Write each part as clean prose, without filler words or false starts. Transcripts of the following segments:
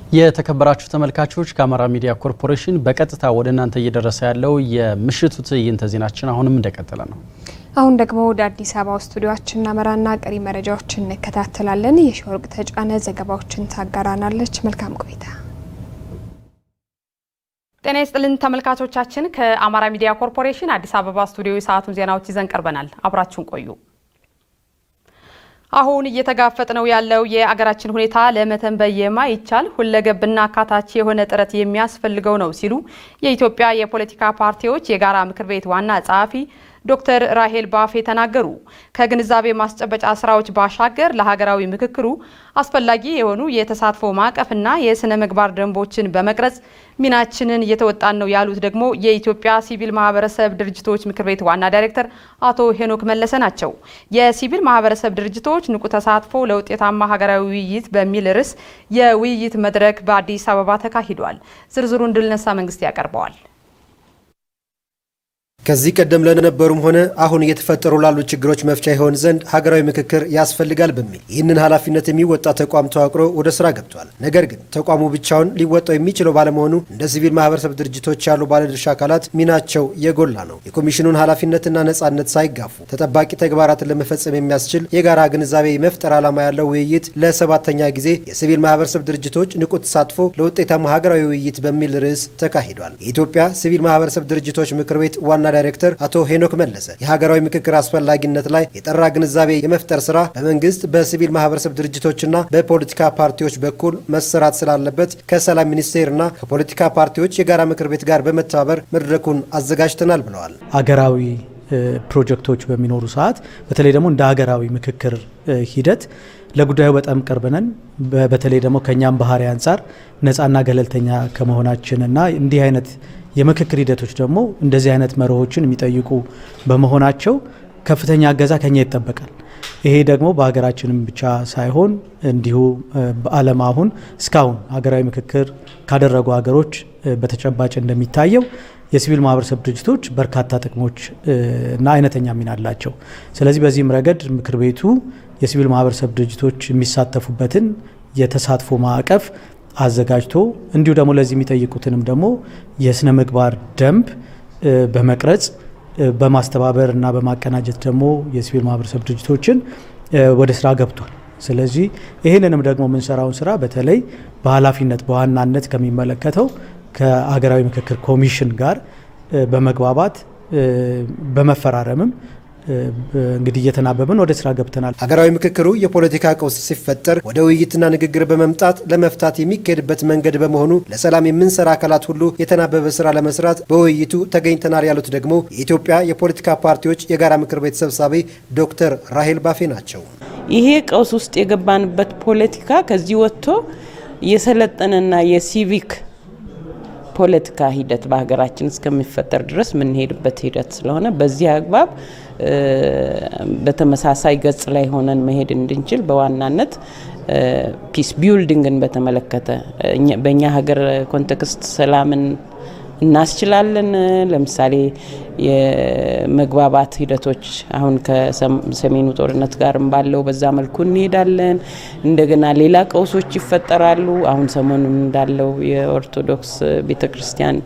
የተከበራችሁ ተመልካቾች ከአማራ ሚዲያ ኮርፖሬሽን በቀጥታ ወደ እናንተ እየደረሰ ያለው የምሽቱ ትዕይንተ ዜናችን አሁንም እንደቀጠለ ነው። አሁን ደግሞ ወደ አዲስ አበባ ስቱዲዮአችን እናመራና ቀሪ መረጃዎችን እንከታተላለን። የሺወርቅ ተጫነ ዘገባዎችን ታጋራናለች። መልካም ቆይታ። ጤና ይስጥልን ተመልካቾቻችን፣ ከአማራ ሚዲያ ኮርፖሬሽን አዲስ አበባ ስቱዲዮ የሰዓቱን ዜናዎች ይዘን ቀርበናል። አብራችሁን ቆዩ። አሁን እየተጋፈጥነው ያለው የአገራችን ሁኔታ ለመተንበይ የማይቻል ሁለገብና አካታች የሆነ ጥረት የሚያስፈልገው ነው ሲሉ የኢትዮጵያ የፖለቲካ ፓርቲዎች የጋራ ምክር ቤት ዋና ጸሐፊ ዶክተር ራሄል ባፌ ተናገሩ። ከግንዛቤ ማስጨበጫ ስራዎች ባሻገር ለሀገራዊ ምክክሩ አስፈላጊ የሆኑ የተሳትፎ ማዕቀፍና የስነ ምግባር ደንቦችን በመቅረጽ ሚናችንን እየተወጣን ነው ያሉት ደግሞ የኢትዮጵያ ሲቪል ማህበረሰብ ድርጅቶች ምክር ቤት ዋና ዳይሬክተር አቶ ሄኖክ መለሰ ናቸው። የሲቪል ማህበረሰብ ድርጅቶች ንቁ ተሳትፎ ለውጤታማ ሀገራዊ ውይይት በሚል ርዕስ የውይይት መድረክ በአዲስ አበባ ተካሂዷል። ዝርዝሩን ድልነሳ መንግስት ያቀርበዋል። ከዚህ ቀደም ለነበሩም ሆነ አሁን እየተፈጠሩ ላሉ ችግሮች መፍቻ ይሆን ዘንድ ሀገራዊ ምክክር ያስፈልጋል በሚል ይህንን ኃላፊነት የሚወጣ ተቋም ተዋቅሮ ወደ ስራ ገብቷል። ነገር ግን ተቋሙ ብቻውን ሊወጣው የሚችለው ባለመሆኑ እንደ ሲቪል ማህበረሰብ ድርጅቶች ያሉ ባለድርሻ አካላት ሚናቸው የጎላ ነው። የኮሚሽኑን ኃላፊነትና ነጻነት ሳይጋፉ ተጠባቂ ተግባራትን ለመፈጸም የሚያስችል የጋራ ግንዛቤ መፍጠር ዓላማ ያለው ውይይት ለሰባተኛ ጊዜ የሲቪል ማህበረሰብ ድርጅቶች ንቁ ተሳትፎ ለውጤታማ ሀገራዊ ውይይት በሚል ርዕስ ተካሂዷል። የኢትዮጵያ ሲቪል ማህበረሰብ ድርጅቶች ምክር ቤት ዋና ዳይሬክተር አቶ ሄኖክ መለሰ የሀገራዊ ምክክር አስፈላጊነት ላይ የጠራ ግንዛቤ የመፍጠር ስራ በመንግስት በሲቪል ማህበረሰብ ድርጅቶችና በፖለቲካ ፓርቲዎች በኩል መሰራት ስላለበት ከሰላም ሚኒስቴርና ከፖለቲካ ፓርቲዎች የጋራ ምክር ቤት ጋር በመተባበር መድረኩን አዘጋጅተናል ብለዋል። ሀገራዊ ፕሮጀክቶች በሚኖሩ ሰዓት በተለይ ደግሞ እንደ ሀገራዊ ምክክር ሂደት ለጉዳዩ በጣም ቀርበናል። በተለይ ደግሞ ከኛም ባህሪ አንጻር ነፃና ገለልተኛ ከመሆናችንና እንዲህ አይነት የምክክር ሂደቶች ደግሞ እንደዚህ አይነት መርሆችን የሚጠይቁ በመሆናቸው ከፍተኛ እገዛ ከኛ ይጠበቃል። ይሄ ደግሞ በሀገራችንም ብቻ ሳይሆን እንዲሁ በዓለም አሁን እስካሁን ሀገራዊ ምክክር ካደረጉ ሀገሮች በተጨባጭ እንደሚታየው የሲቪል ማህበረሰብ ድርጅቶች በርካታ ጥቅሞች እና አይነተኛ ሚና አላቸው። ስለዚህ በዚህም ረገድ ምክር ቤቱ የሲቪል ማህበረሰብ ድርጅቶች የሚሳተፉበትን የተሳትፎ ማዕቀፍ አዘጋጅቶ እንዲሁ ደግሞ ለዚህ የሚጠይቁትንም ደግሞ የስነ ምግባር ደንብ በመቅረጽ በማስተባበር እና በማቀናጀት ደግሞ የሲቪል ማህበረሰብ ድርጅቶችን ወደ ስራ ገብቷል። ስለዚህ ይህንንም ደግሞ የምንሰራውን ስራ በተለይ በኃላፊነት በዋናነት ከሚመለከተው ከሀገራዊ ምክክር ኮሚሽን ጋር በመግባባት በመፈራረምም እንግዲህ እየተናበብን ወደ ስራ ገብተናል። ሀገራዊ ምክክሩ የፖለቲካ ቀውስ ሲፈጠር ወደ ውይይትና ንግግር በመምጣት ለመፍታት የሚካሄድበት መንገድ በመሆኑ ለሰላም የምንሰራ አካላት ሁሉ የተናበበ ስራ ለመስራት በውይይቱ ተገኝተናል ያሉት ደግሞ የኢትዮጵያ የፖለቲካ ፓርቲዎች የጋራ ምክር ቤት ሰብሳቢ ዶክተር ራሄል ባፌ ናቸው። ይሄ ቀውስ ውስጥ የገባንበት ፖለቲካ ከዚህ ወጥቶ የሰለጠነና የሲቪክ ፖለቲካ ሂደት በሀገራችን እስከሚፈጠር ድረስ የምንሄድበት ሂደት ስለሆነ በዚህ አግባብ በተመሳሳይ ገጽ ላይ ሆነን መሄድ እንድንችል በዋናነት ፒስ ቢልዲንግን በተመለከተ በእኛ ሀገር ኮንቴክስት ሰላምን እናስችላለን። ለምሳሌ የመግባባት ሂደቶች አሁን ከሰሜኑ ጦርነት ጋርም ባለው በዛ መልኩ እንሄዳለን። እንደገና ሌላ ቀውሶች ይፈጠራሉ። አሁን ሰሞኑን እንዳለው የኦርቶዶክስ ቤተክርስቲያን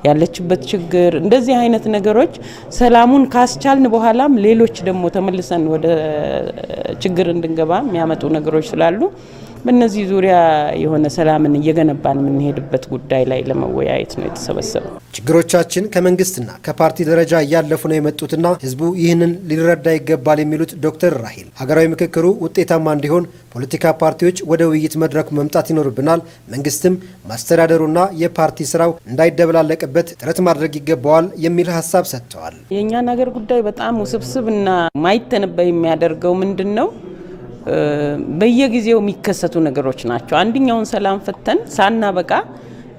ያለችበት ችግር፣ እንደዚህ አይነት ነገሮች ሰላሙን ካስቻልን በኋላም ሌሎች ደግሞ ተመልሰን ወደ ችግር እንድንገባ የሚያመጡ ነገሮች ስላሉ በእነዚህ ዙሪያ የሆነ ሰላምን እየገነባን የምንሄድበት ጉዳይ ላይ ለመወያየት ነው የተሰበሰበው። ችግሮቻችን ከመንግስትና ከፓርቲ ደረጃ እያለፉ ነው የመጡትና ህዝቡ ይህንን ሊረዳ ይገባል የሚሉት ዶክተር ራሄል ሀገራዊ ምክክሩ ውጤታማ እንዲሆን ፖለቲካ ፓርቲዎች ወደ ውይይት መድረኩ መምጣት ይኖርብናል፣ መንግስትም ማስተዳደሩና የፓርቲ ስራው እንዳይደበላለቅበት ጥረት ማድረግ ይገባዋል የሚል ሀሳብ ሰጥተዋል። የእኛን ሀገር ጉዳይ በጣም ውስብስብና ማይተነበይ የሚያደርገው ምንድን ነው? በየጊዜው የሚከሰቱ ነገሮች ናቸው። አንደኛውን ሰላም ፈተን ሳናበቃ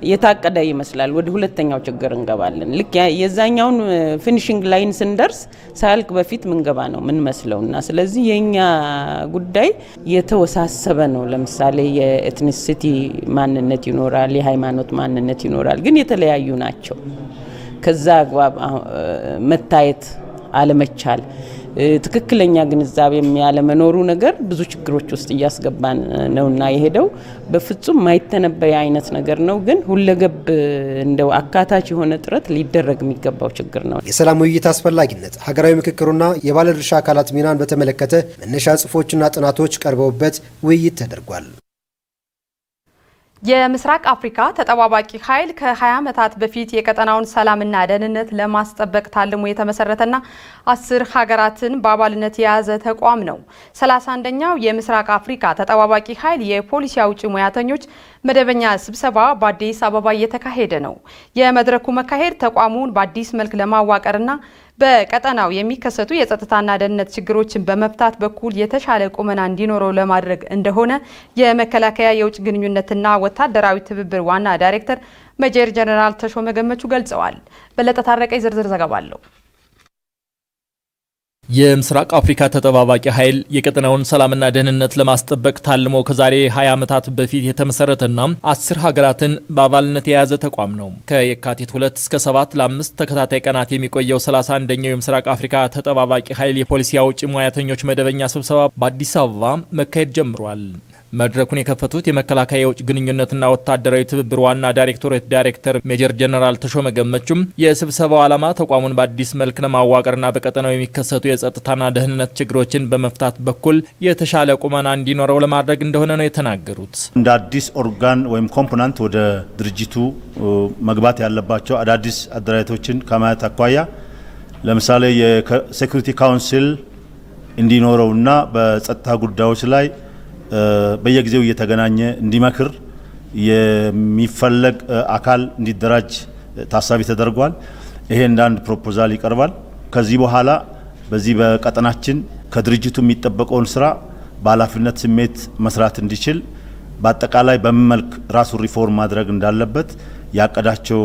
የታቀደ ይመስላል ወደ ሁለተኛው ችግር እንገባለን። ልክ የዛኛውን ፊኒሺንግ ላይን ስንደርስ ሳልክ በፊት ምንገባ ነው ምን መስለውና ስለዚህ የኛ ጉዳይ የተወሳሰበ ነው። ለምሳሌ የኤትኒሲቲ ማንነት ይኖራል፣ የሃይማኖት ማንነት ይኖራል፣ ግን የተለያዩ ናቸው። ከዛ አግባብ መታየት አለመቻል ትክክለኛ ግንዛቤ ያለ መኖሩ ነገር ብዙ ችግሮች ውስጥ እያስገባን ነውና የሄደው በፍጹም ማይተነበይ አይነት ነገር ነው። ግን ሁለገብ እንደው አካታች የሆነ ጥረት ሊደረግ የሚገባው ችግር ነው። የሰላም ውይይት አስፈላጊነት፣ ሀገራዊ ምክክሩና የባለድርሻ አካላት ሚናን በተመለከተ መነሻ ጽሑፎችና ጥናቶች ቀርበውበት ውይይት ተደርጓል። የምስራቅ አፍሪካ ተጠባባቂ ኃይል ከ20 ዓመታት በፊት የቀጠናውን ሰላምና ደህንነት ለማስጠበቅ ታልሞ የተመሰረተና 10 ሀገራትን በአባልነት የያዘ ተቋም ነው። 31ኛው የምስራቅ አፍሪካ ተጠባባቂ ኃይል የፖሊሲ አውጪ ሙያተኞች መደበኛ ስብሰባ በአዲስ አበባ እየተካሄደ ነው። የመድረኩ መካሄድ ተቋሙን በአዲስ መልክ ለማዋቀርና በቀጠናው የሚከሰቱ የጸጥታና ደህንነት ችግሮችን በመፍታት በኩል የተሻለ ቁመና እንዲኖረው ለማድረግ እንደሆነ የመከላከያ የውጭ ግንኙነትና ወታደራዊ ትብብር ዋና ዳይሬክተር ሜጀር ጀነራል ተሾመ ገመቹ ገልጸዋል። በለጠ ታረቀኝ ዝርዝር ዘገባ አለው። የምስራቅ አፍሪካ ተጠባባቂ ኃይል የቀጠናውን ሰላምና ደህንነት ለማስጠበቅ ታልሞ ከዛሬ 20 ዓመታት በፊት የተመሰረተና 10 ሀገራትን በአባልነት የያዘ ተቋም ነው። ከየካቲት 2 እስከ 7 ለ5 ተከታታይ ቀናት የሚቆየው 31ኛው የምስራቅ አፍሪካ ተጠባባቂ ኃይል የፖሊሲ አውጪ ሙያተኞች መደበኛ ስብሰባ በአዲስ አበባ መካሄድ ጀምሯል። መድረኩን የከፈቱት የመከላከያ የውጭ ግንኙነትና ወታደራዊ ትብብር ዋና ዳይሬክቶሬት ዳይሬክተር ሜጀር ጀነራል ተሾመ ገመቹም የስብሰባው ዓላማ ተቋሙን በአዲስ መልክ ለማዋቀርና በቀጠናው የሚከሰቱ የጸጥታና ደህንነት ችግሮችን በመፍታት በኩል የተሻለ ቁመና እንዲኖረው ለማድረግ እንደሆነ ነው የተናገሩት። እንደ አዲስ ኦርጋን ወይም ኮምፖነንት ወደ ድርጅቱ መግባት ያለባቸው አዳዲስ አደራጀቶችን ከማየት አኳያ ለምሳሌ የሴኩሪቲ ካውንስል እንዲኖረውና በጸጥታ ጉዳዮች ላይ በየጊዜው እየተገናኘ እንዲመክር የሚፈለግ አካል እንዲደራጅ ታሳቢ ተደርጓል። ይሄ እንደ አንድ ፕሮፖዛል ይቀርባል። ከዚህ በኋላ በዚህ በቀጠናችን ከድርጅቱ የሚጠበቀውን ስራ በኃላፊነት ስሜት መስራት እንዲችል በአጠቃላይ በምን መልክ ራሱ ሪፎርም ማድረግ እንዳለበት ያቀዳቸው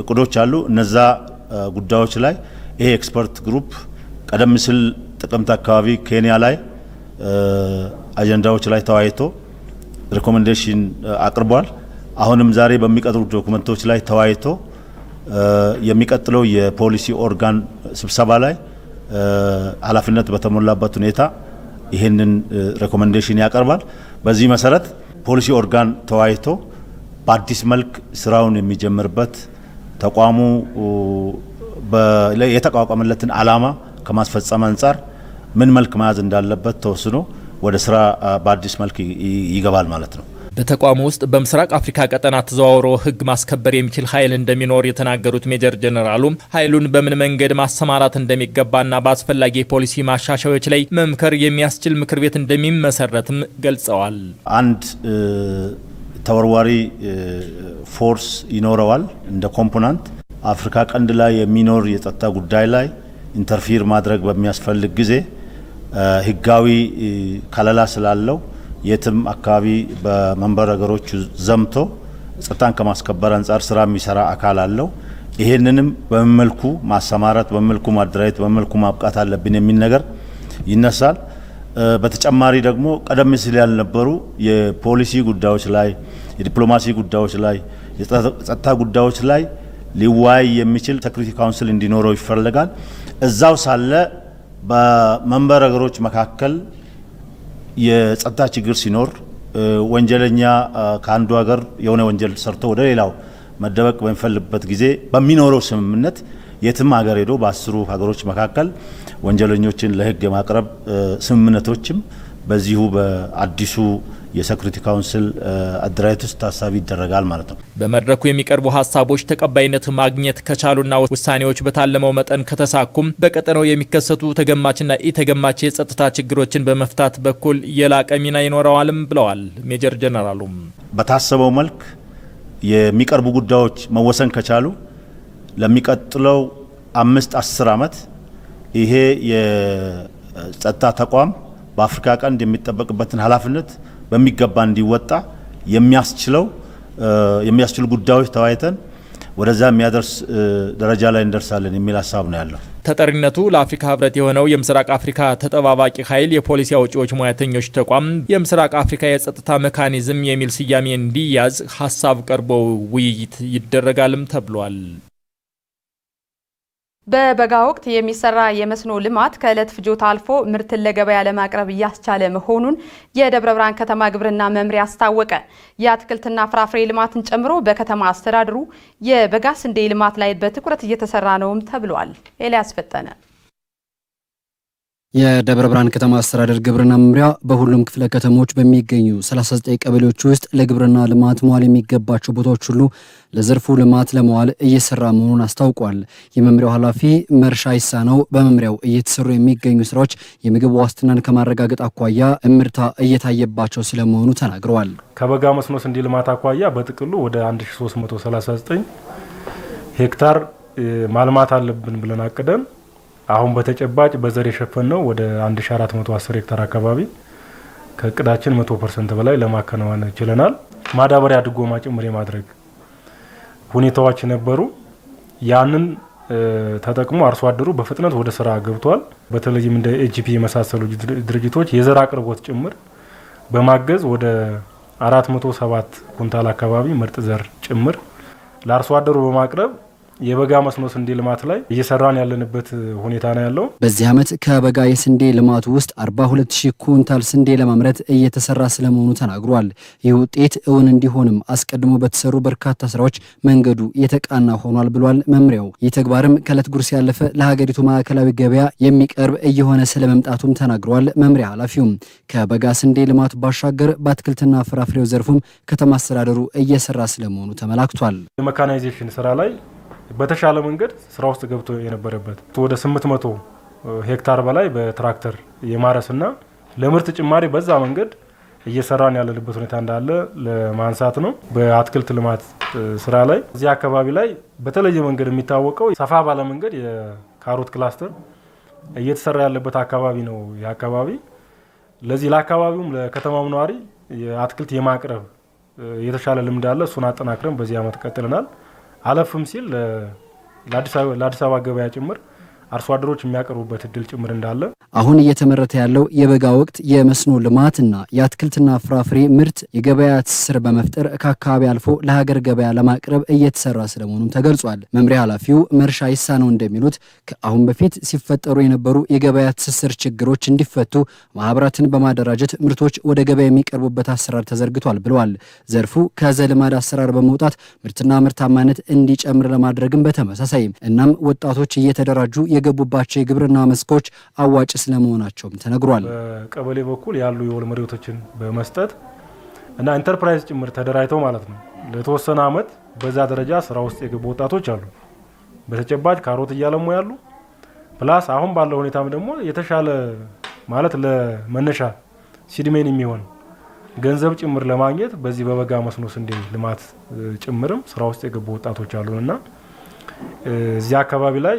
እቅዶች አሉ። እነዛ ጉዳዮች ላይ ይሄ ኤክስፐርት ግሩፕ ቀደም ሲል ጥቅምት አካባቢ ኬንያ ላይ አጀንዳዎች ላይ ተወያይቶ ሪኮሜንዴሽን አቅርቧል። አሁንም ዛሬ በሚቀጥሉ ዶክመንቶች ላይ ተወያይቶ የሚቀጥለው የፖሊሲ ኦርጋን ስብሰባ ላይ ኃላፊነት በተሞላበት ሁኔታ ይህንን ሪኮሜንዴሽን ያቀርባል። በዚህ መሰረት ፖሊሲ ኦርጋን ተወያይቶ በአዲስ መልክ ስራውን የሚጀምርበት ተቋሙ የተቋቋመለትን ዓላማ ከማስፈጸም አንጻር ምን መልክ መያዝ እንዳለበት ተወስኖ ወደ ስራ በአዲስ መልክ ይገባል ማለት ነው። በተቋሙ ውስጥ በምስራቅ አፍሪካ ቀጠና ተዘዋውሮ ሕግ ማስከበር የሚችል ኃይል እንደሚኖር የተናገሩት ሜጀር ጀነራሉ ኃይሉን በምን መንገድ ማሰማራት እንደሚገባና በአስፈላጊ የፖሊሲ ማሻሻያዎች ላይ መምከር የሚያስችል ምክር ቤት እንደሚመሰረትም ገልጸዋል። አንድ ተወርዋሪ ፎርስ ይኖረዋል እንደ ኮምፖነንት አፍሪካ ቀንድ ላይ የሚኖር የጸጥታ ጉዳይ ላይ ኢንተርፊር ማድረግ በሚያስፈልግ ጊዜ ህጋዊ ከለላ ስላለው የትም አካባቢ በመንበር ሀገሮች ዘምቶ ጸጥታን ከማስከበር አንጻር ስራ የሚሰራ አካል አለው። ይሄንንም በመልኩ ማሰማራት፣ በመልኩ ማደራጀት፣ በመልኩ ማብቃት አለብን የሚል ነገር ይነሳል። በተጨማሪ ደግሞ ቀደም ሲል ያልነበሩ የፖሊሲ ጉዳዮች ላይ፣ የዲፕሎማሲ ጉዳዮች ላይ፣ የጸጥታ ጉዳዮች ላይ ሊዋይ የሚችል ሴኩሪቲ ካውንስል እንዲኖረው ይፈልጋል። እዛው ሳለ በመንበር ሀገሮች መካከል የጸጥታ ችግር ሲኖር ወንጀለኛ ከአንዱ ሀገር የሆነ ወንጀል ሰርቶ ወደ ሌላው መደበቅ በሚፈልግበት ጊዜ በሚኖረው ስምምነት የትም ሀገር ሄዶ በአስሩ ሀገሮች መካከል ወንጀለኞችን ለህግ የማቅረብ ስምምነቶችም በዚሁ በአዲሱ የሴኩሪቲ ካውንስል አደራጀት ውስጥ ታሳቢ ይደረጋል ማለት ነው። በመድረኩ የሚቀርቡ ሀሳቦች ተቀባይነት ማግኘት ከቻሉና ውሳኔዎች በታለመው መጠን ከተሳኩም በቀጠናው የሚከሰቱ ተገማችና ኢተገማች የጸጥታ ችግሮችን በመፍታት በኩል የላቀ ሚና ይኖረዋልም ብለዋል ሜጀር ጀነራሉም። በታሰበው መልክ የሚቀርቡ ጉዳዮች መወሰን ከቻሉ ለሚቀጥለው 5-10 ዓመት ይሄ የጸጥታ ተቋም በአፍሪካ ቀንድ የሚጠበቅበትን ኃላፊነት በሚገባ እንዲወጣ የሚያስችሉ ጉዳዮች ተወያይተን ወደዛ የሚያደርስ ደረጃ ላይ እንደርሳለን የሚል ሀሳብ ነው ያለው። ተጠሪነቱ ለአፍሪካ ህብረት የሆነው የምስራቅ አፍሪካ ተጠባባቂ ኃይል የፖሊሲ አውጪዎች ሙያተኞች ተቋም የምስራቅ አፍሪካ የጸጥታ ሜካኒዝም የሚል ስያሜ እንዲያዝ ሀሳብ ቀርቦ ውይይት ይደረጋልም ተብሏል። በበጋ ወቅት የሚሰራ የመስኖ ልማት ከዕለት ፍጆታ አልፎ ምርትን ለገበያ ለማቅረብ እያስቻለ መሆኑን የደብረ ብርሃን ከተማ ግብርና መምሪያ አስታወቀ። የአትክልትና ፍራፍሬ ልማትን ጨምሮ በከተማ አስተዳደሩ የበጋ ስንዴ ልማት ላይ በትኩረት እየተሰራ ነውም ተብሏል። ኤልያስ ፈጠነ። የደብረ ብርሃን ከተማ አስተዳደር ግብርና መምሪያ በሁሉም ክፍለ ከተሞች በሚገኙ 39 ቀበሌዎች ውስጥ ለግብርና ልማት መዋል የሚገባቸው ቦታዎች ሁሉ ለዘርፉ ልማት ለመዋል እየሰራ መሆኑን አስታውቋል። የመምሪያው ኃላፊ መርሻ ይሳነው በመምሪያው እየተሰሩ የሚገኙ ስራዎች የምግብ ዋስትናን ከማረጋገጥ አኳያ እምርታ እየታየባቸው ስለመሆኑ ተናግረዋል። ከበጋ መስኖ ስንዴ ልማት አኳያ በጥቅሉ ወደ 1339 ሄክታር ማልማት አለብን ብለን አቅደን አሁን በተጨባጭ በዘር የሸፈነው ወደ 1410 ሄክታር አካባቢ ከእቅዳችን 100% በላይ ለማከናወን ችለናል። ማዳበሪያ ድጎማ ጭምር የማድረግ ሁኔታዎች ነበሩ። ያንን ተጠቅሞ አርሶ አደሩ በፍጥነት ወደ ስራ ገብቷል። በተለይም እንደ ኤጂፒ የመሳሰሉ ድርጅቶች የዘር አቅርቦት ጭምር በማገዝ ወደ 407 ኩንታል አካባቢ ምርጥ ዘር ጭምር ለአርሶ አደሩ በማቅረብ የበጋ መስኖ ስንዴ ልማት ላይ እየሰራን ያለንበት ሁኔታ ነው ያለው። በዚህ ዓመት ከበጋ የስንዴ ልማቱ ውስጥ 42000 ኩንታል ስንዴ ለማምረት እየተሰራ ስለመሆኑ ተናግሯል። ይህ ውጤት እውን እንዲሆንም አስቀድሞ በተሰሩ በርካታ ስራዎች መንገዱ የተቃና ሆኗል ብሏል መምሪያው። ይህ ተግባርም ከዕለት ጉርስ ያለፈ ለሀገሪቱ ማዕከላዊ ገበያ የሚቀርብ እየሆነ ስለመምጣቱም ተናግሯል። መምሪያ ኃላፊውም ከበጋ ስንዴ ልማት ባሻገር በአትክልትና ፍራፍሬው ዘርፉም ከተማ አስተዳደሩ እየሰራ ስለመሆኑ ተመላክቷል። የሜካናይዜሽን ስራ ላይ በተሻለ መንገድ ስራ ውስጥ ገብቶ የነበረበት ወደ 800 ሄክታር በላይ በትራክተር የማረስና ለምርት ጭማሪ በዛ መንገድ እየሰራን ያለንበት ሁኔታ እንዳለ ለማንሳት ነው። በአትክልት ልማት ስራ ላይ እዚህ አካባቢ ላይ በተለየ መንገድ የሚታወቀው ሰፋ ባለ መንገድ የካሮት ክላስተር እየተሰራ ያለበት አካባቢ ነው። ይህ አካባቢ ለዚህ ለአካባቢውም ለከተማው ነዋሪ የአትክልት የማቅረብ የተሻለ ልምድ አለ። እሱን አጠናክረን በዚህ ዓመት ቀጥለናል። አለፍም ሲል ለአዲስ አበባ ገበያ ጭምር አርሶ አደሮች የሚያቀርቡበት እድል ጭምር እንዳለ አሁን እየተመረተ ያለው የበጋ ወቅት የመስኖ ልማትና የአትክልትና ፍራፍሬ ምርት የገበያ ትስስር በመፍጠር ከአካባቢ አልፎ ለሀገር ገበያ ለማቅረብ እየተሰራ ስለመሆኑም ተገልጿል። መምሪያ ኃላፊው መርሻ ይሳነው እንደሚሉት ከአሁን በፊት ሲፈጠሩ የነበሩ የገበያ ትስስር ችግሮች እንዲፈቱ ማህበራትን በማደራጀት ምርቶች ወደ ገበያ የሚቀርቡበት አሰራር ተዘርግቷል ብለዋል። ዘርፉ ከዘልማድ አሰራር በመውጣት ምርትና ምርታማነት እንዲጨምር ለማድረግም በተመሳሳይ እናም ወጣቶች እየተደራጁ የገቡባቸው የግብርና መስኮች አዋጭ ስለመሆናቸውም ተነግሯል። በቀበሌ በኩል ያሉ የወል መሬቶችን በመስጠት እና ኢንተርፕራይዝ ጭምር ተደራጅተው ማለት ነው ለተወሰነ አመት በዛ ደረጃ ስራ ውስጥ የገቡ ወጣቶች አሉ። በተጨባጭ ካሮት እያለሙ ያሉ ፕላስ አሁን ባለው ሁኔታም ደግሞ የተሻለ ማለት ለመነሻ ሲድሜን የሚሆን ገንዘብ ጭምር ለማግኘት በዚህ በበጋ መስኖ ስንዴ ልማት ጭምርም ስራ ውስጥ የገቡ ወጣቶች አሉና እዚህ አካባቢ ላይ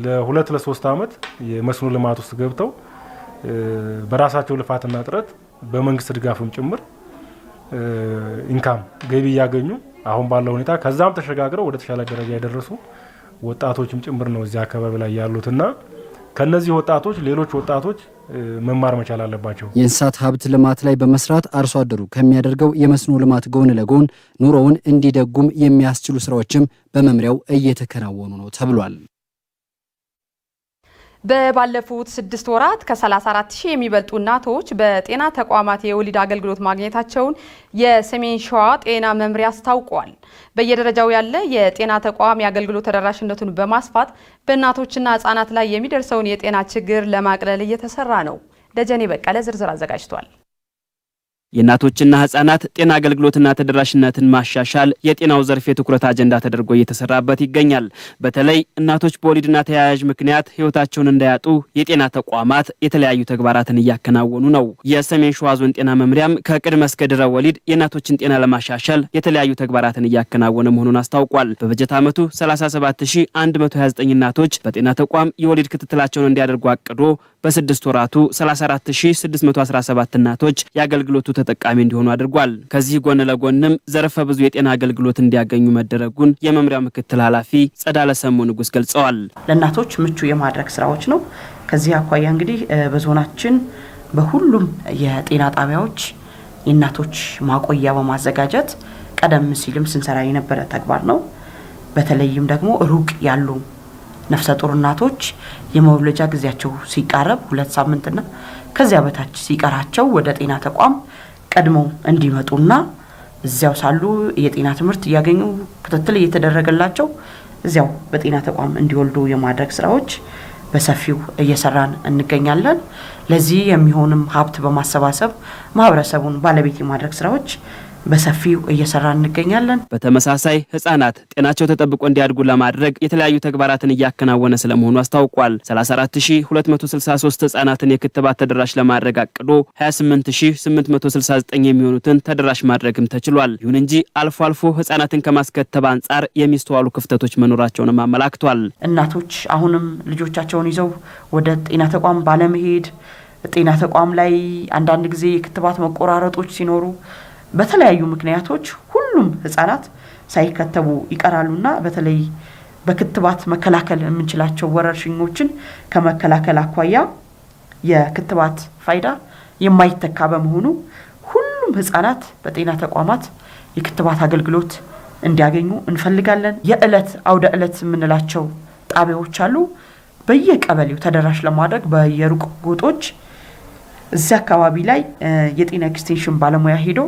ለ2 ለ3 አመት የመስኖ ልማት ውስጥ ገብተው በራሳቸው ልፋትና ጥረት በመንግስት ድጋፍም ጭምር ኢንካም ገቢ ያገኙ አሁን ባለው ሁኔታ ከዛም ተሸጋግረው ወደ ተሻለ ደረጃ የደረሱ ወጣቶችም ጭምር ነው እዚህ አካባቢ ላይ ያሉትና ከነዚህ ወጣቶች ሌሎች ወጣቶች መማር መቻል አለባቸው። የእንስሳት ሀብት ልማት ላይ በመስራት አርሶ አደሩ ከሚያደርገው የመስኖ ልማት ጎን ለጎን ኑሮውን እንዲደጉም የሚያስችሉ ስራዎችም በመምሪያው እየተከናወኑ ነው ተብሏል። በባለፉት 6 ወራት ከ34000 የሚበልጡ እናቶች በጤና ተቋማት የወሊድ አገልግሎት ማግኘታቸውን የሰሜን ሸዋ ጤና መምሪያ አስታውቋል። በየደረጃው ያለ የጤና ተቋም የአገልግሎት ተደራሽነቱን በማስፋት በእናቶችና ህጻናት ላይ የሚደርሰውን የጤና ችግር ለማቅለል እየተሰራ ነው። ደጀኔ በቀለ ዝርዝር አዘጋጅቷል። የእናቶችና ህጻናት ጤና አገልግሎትና ተደራሽነትን ማሻሻል የጤናው ዘርፍ የትኩረት አጀንዳ ተደርጎ እየተሰራበት ይገኛል። በተለይ እናቶች በወሊድና ተያያዥ ምክንያት ህይወታቸውን እንዳያጡ የጤና ተቋማት የተለያዩ ተግባራትን እያከናወኑ ነው። የሰሜን ሸዋ ዞን ጤና መምሪያም ከቅድመ እስከ ድህረ ወሊድ የእናቶችን ጤና ለማሻሻል የተለያዩ ተግባራትን እያከናወነ መሆኑን አስታውቋል። በበጀት ዓመቱ 37129 እናቶች በጤና ተቋም የወሊድ ክትትላቸውን እንዲያደርጉ አቅዶ በ6 ወራቱ 34617 እናቶች የአገልግሎቱ ተጠቃሚ እንዲሆኑ አድርጓል። ከዚህ ጎን ለጎንም ዘርፈ ብዙ የጤና አገልግሎት እንዲያገኙ መደረጉን የመምሪያው ምክትል ኃላፊ ጸዳለ ሰሙ ንጉስ ገልጸዋል። ለእናቶች ምቹ የማድረግ ስራዎች ነው። ከዚህ አኳያ እንግዲህ በዞናችን በሁሉም የጤና ጣቢያዎች የእናቶች ማቆያ በማዘጋጀት ቀደም ሲልም ስንሰራ የነበረ ተግባር ነው። በተለይም ደግሞ ሩቅ ያሉ ነፍሰ ጡር እናቶች የመውለጃ ጊዜያቸው ሲቃረብ 2 ሳምንትና ከዚያ በታች ሲቀራቸው ወደ ጤና ተቋም ቀድመው እንዲመጡና እዚያው ሳሉ የጤና ትምህርት ያገኙ ክትትል እየተደረገላቸው እዚያው በጤና ተቋም እንዲወልዱ የማድረግ ስራዎች በሰፊው እየሰራን እንገኛለን። ለዚህ የሚሆንም ሀብት በማሰባሰብ ማህበረሰቡን ባለቤት የማድረግ ስራዎች በሰፊው እየሰራን እንገኛለን። በተመሳሳይ ህጻናት ጤናቸው ተጠብቆ እንዲያድጉ ለማድረግ የተለያዩ ተግባራትን እያከናወነ ስለመሆኑ አስታውቋል። 34263 ህጻናትን የክትባት ተደራሽ ለማድረግ አቅዶ 28869 የሚሆኑትን ተደራሽ ማድረግም ተችሏል። ይሁን እንጂ አልፎ አልፎ ህጻናትን ከማስከተብ አንጻር የሚስተዋሉ ክፍተቶች መኖራቸውንም አመላክቷል። እናቶች አሁንም ልጆቻቸውን ይዘው ወደ ጤና ተቋም ባለመሄድ ጤና ተቋም ላይ አንዳንድ ጊዜ የክትባት መቆራረጦች ሲኖሩ በተለያዩ ምክንያቶች ሁሉም ህጻናት ሳይከተቡ ይቀራሉና በተለይ በክትባት መከላከል የምንችላቸው ወረርሽኞችን ከመከላከል አኳያ የክትባት ፋይዳ የማይተካ በመሆኑ ሁሉም ህጻናት በጤና ተቋማት የክትባት አገልግሎት እንዲያገኙ እንፈልጋለን። የዕለት አውደ ዕለት የምንላቸው ጣቢያዎች አሉ። በየቀበሌው ተደራሽ ለማድረግ በየሩቅ ጎጦች እዚያ አካባቢ ላይ የጤና ኤክስቴንሽን ባለሙያ ሄዶ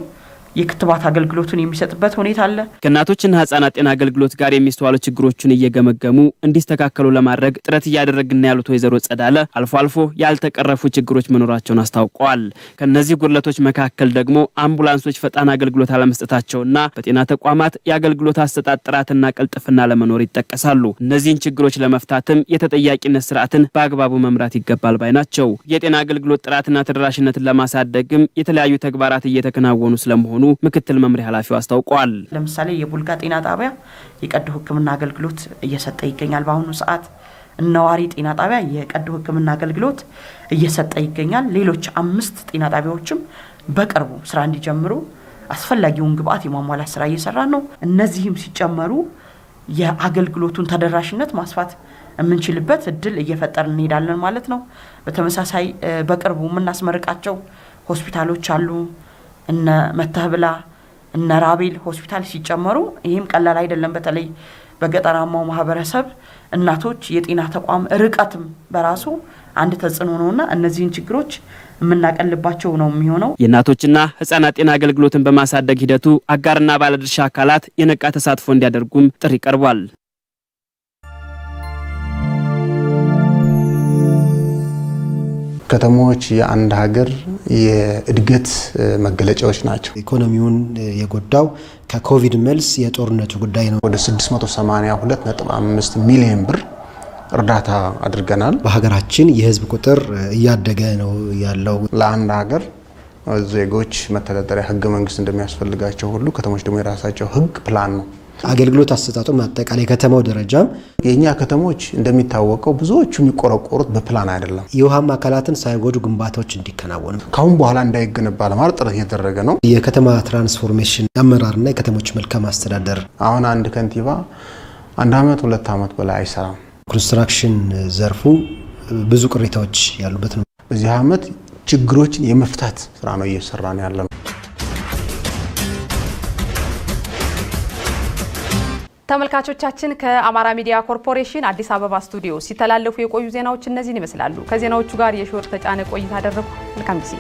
የክትባት አገልግሎቱን የሚሰጥበት ሁኔታ አለ። ከእናቶችና ህጻናት ጤና አገልግሎት ጋር የሚስተዋሉ ችግሮችን እየገመገሙ እንዲስተካከሉ ለማድረግ ጥረት እያደረግን ያሉት ወይዘሮ ጸዳለ አልፎ አልፎ ያልተቀረፉ ችግሮች መኖራቸውን አስታውቀዋል። ከነዚህ ጉድለቶች መካከል ደግሞ አምቡላንሶች ፈጣን አገልግሎት አለመስጠታቸውና በጤና ተቋማት የአገልግሎት አሰጣጥ ጥራትና ቅልጥፍና ለመኖር ይጠቀሳሉ። እነዚህን ችግሮች ለመፍታትም የተጠያቂነት ስርዓትን በአግባቡ መምራት ይገባል ባይ ናቸው። የጤና አገልግሎት ጥራትና ተደራሽነትን ለማሳደግም የተለያዩ ተግባራት እየተከናወኑ ስለመሆኑ ምክትል መምሪያ ኃላፊው አስታውቀዋል። ለምሳሌ የቡልጋ ጤና ጣቢያ የቀዶ ህክምና አገልግሎት እየሰጠ ይገኛል። በአሁኑ ሰዓት እነዋሪ ጤና ጣቢያ የቀዶ ህክምና አገልግሎት እየሰጠ ይገኛል። ሌሎች 5 ጤና ጣቢያዎችም በቅርቡ ስራ እንዲጀምሩ አስፈላጊውን ግብአት የማሟላት ስራ እየሰራን ነው። እነዚህም ሲጨመሩ የአገልግሎቱን ተደራሽነት ማስፋት የምንችልበት እድል እየፈጠርን እንሄዳለን ማለት ነው። በተመሳሳይ በቅርቡ የምናስመርቃቸው ሆስፒታሎች አሉ። እነ መተህብላ እነ ራቤል ሆስፒታል ሲጨመሩ ይህም ቀላል አይደለም። በተለይ በገጠራማው ማህበረሰብ እናቶች የጤና ተቋም ርቀትም በራሱ አንድ ተጽዕኖ ነውና እነዚህን ችግሮች የምናቀልባቸው ነው የሚሆነው። የእናቶችና ህጻናት ጤና አገልግሎትን በማሳደግ ሂደቱ አጋርና ባለድርሻ አካላት የነቃ ተሳትፎ እንዲያደርጉም ጥሪ ቀርቧል። ከተሞች የአንድ ሀገር የእድገት መገለጫዎች ናቸው። ኢኮኖሚውን የጎዳው ከኮቪድ መልስ የጦርነቱ ጉዳይ ነው። ወደ 682.5 ሚሊዮን ብር እርዳታ አድርገናል። በሀገራችን የህዝብ ቁጥር እያደገ ነው ያለው። ለአንድ ሀገር ዜጎች መተዳደሪያ ህገ መንግስት እንደሚያስፈልጋቸው ሁሉ ከተሞች ደግሞ የራሳቸው ህግ ፕላን ነው። አገልግሎት አሰጣጡም አጠቃላይ ከተማው ደረጃም የኛ ከተሞች እንደሚታወቀው ብዙዎቹ የሚቆረቆሩት በፕላን አይደለም። የውሃማ አካላትን ሳይጎዱ ግንባታዎች እንዲከናወኑ ካሁን በኋላ እንዳይገነባ ለማድረግ ጥረት እየተደረገ ነው። የከተማ ትራንስፎርሜሽን አመራርና የከተሞች መልካም አስተዳደር አሁን አንድ ከንቲባ 1 አመት 2 አመት በላይ አይሰራም። ኮንስትራክሽን ዘርፉ ብዙ ቅሬታዎች ያሉበት ነው። በዚህ አመት ችግሮችን የመፍታት ስራ ነው እየሰራን ያለነው። ተመልካቾቻችን ከአማራ ሚዲያ ኮርፖሬሽን አዲስ አበባ ስቱዲዮ ሲተላለፉ የቆዩ ዜናዎች እነዚህን ይመስላሉ። ከዜናዎቹ ጋር የሺወርቅ ተጫነ ቆይታ አደረኩ። መልካም ጊዜ